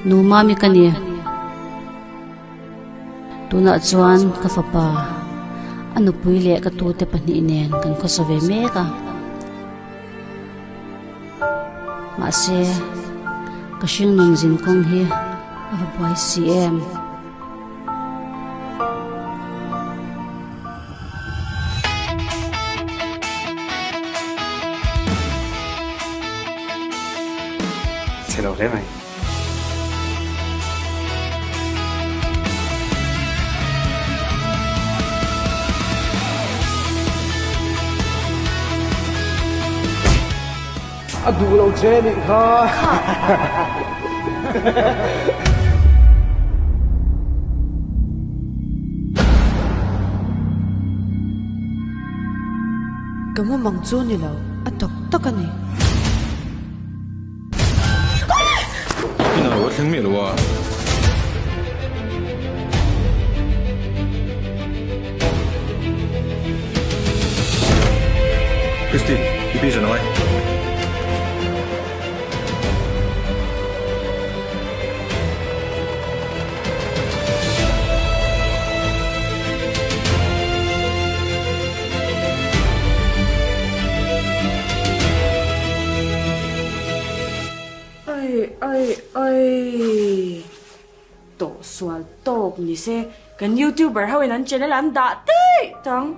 Numami kani tuna chuan ka fapa anu puile ka tu te pani inen kan ko sove me ka ma se ka shing nun jin kong hi a boy cm Hello đấy mày. Đủ lâu chế định thôi. Kamu mangzo ni lau atok takani. Khi nào có tiếng miệng rồi à? Christy, 你闭着呢喂。Ay, to swal top ni se kan YouTuber hawin an channel an da te tang